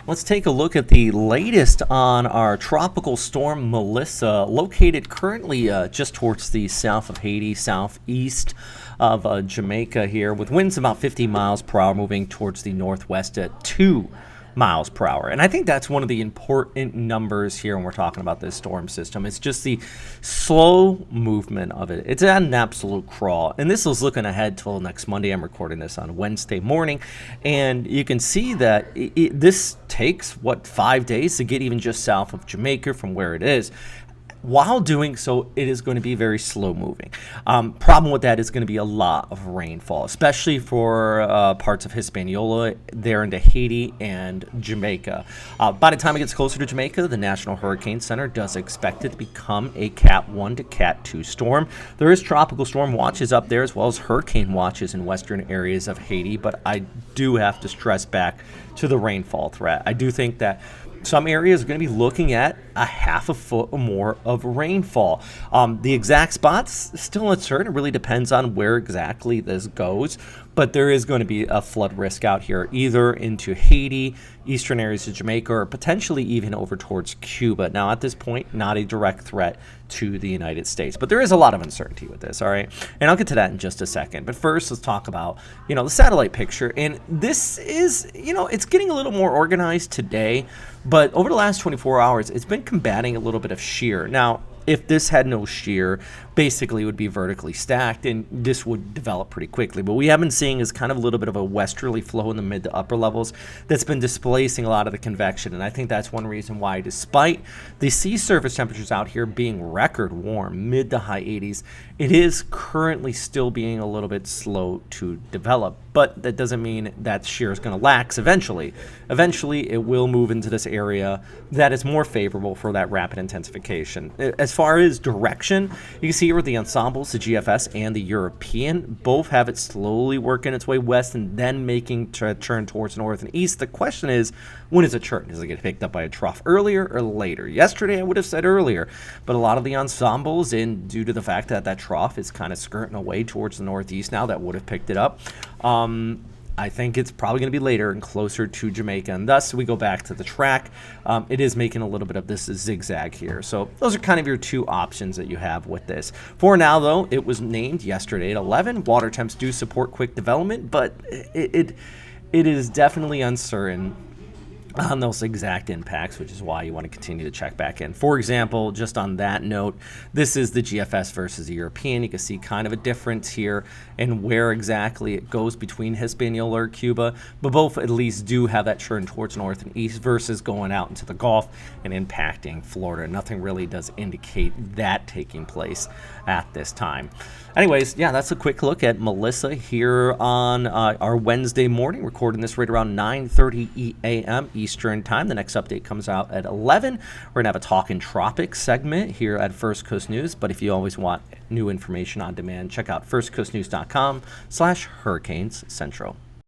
Let's take a look at the latest on our tropical storm Melissa, located currently just towards the south of Haiti, southeast of Jamaica here, with winds about 50 miles per hour moving towards the northwest at 2 miles per hour. And I think that's one of the important numbers here when we're talking about this storm system. It's just the slow movement of it. It's at an absolute crawl. And this is looking ahead till next Monday. I'm recording this on Wednesday morning. And you can see that this takes, 5 days to get even just south of Jamaica from where it is. While doing so, it is going to be very slow moving. Problem with that is going to be a lot of rainfall, especially for parts of Hispaniola, there into Haiti and Jamaica. By the time it gets closer to Jamaica, the National Hurricane Center does expect it to become a Cat 1 to Cat 2 storm. There is tropical storm watches up there as well as hurricane watches in western areas of Haiti, but I do have to stress back to the rainfall threat. I do think that some areas are going to be looking at a half a foot or more of rainfall. The exact spots still uncertain. It really depends on where exactly this goes, but there is going to be a flood risk out here, either into Haiti, eastern areas of Jamaica, or potentially even over towards Cuba. Now, at this point, not a direct threat to the United States, but there is a lot of uncertainty with this, all right? And I'll get to that in just a second. But first, let's talk about, the satellite picture. And this is, it's getting a little more organized today, but over the last 24 hours, it's been combating a little bit of shear. Now, if this had no shear, basically it would be vertically stacked and this would develop pretty quickly. But what we have been seeing is kind of a little bit of a westerly flow in the mid to upper levels that's been displacing a lot of the convection. And I think that's one reason why, despite the sea surface temperatures out here being record warm, mid to high 80s, it is currently still being a little bit slow to develop. But that doesn't mean that shear is going to lax eventually. Eventually, it will move into this area that is more favorable for that rapid intensification. As far as direction, you can see here with the ensembles, the GFS and the European, both have it slowly working its way west and then making a turn towards north and east. The question is, when is it turn? Does it get picked up by a trough earlier or later? Yesterday, I would have said earlier, but a lot of the ensembles, due to the fact that that trough is kind of skirting away towards the northeast now, that would have picked it up. I think it's probably going to be later and closer to Jamaica, and thus we go back to the track. It is making a little bit of this zigzag here. So those are kind of your two options that you have with this. For now, though, it was named yesterday at 11. Water temps do support quick development, but it is definitely uncertain on those exact impacts, which is why you want to continue to check back in. For example, just on that note, this is the GFS versus the European. You can see kind of a difference here in where exactly it goes between Hispaniola or Cuba, but both at least do have that turn towards north and east versus going out into the Gulf and impacting Florida. Nothing really does indicate that taking place at this time. Anyways, yeah, that's a quick look at Melissa here on our Wednesday morning, recording this right around 9:30 a.m. Eastern time. The next update comes out at 11. We're going to have a Talkin' Tropics segment here at First Coast News, but if you always want new information on demand, check out firstcoastnews.com/Hurricanes Central.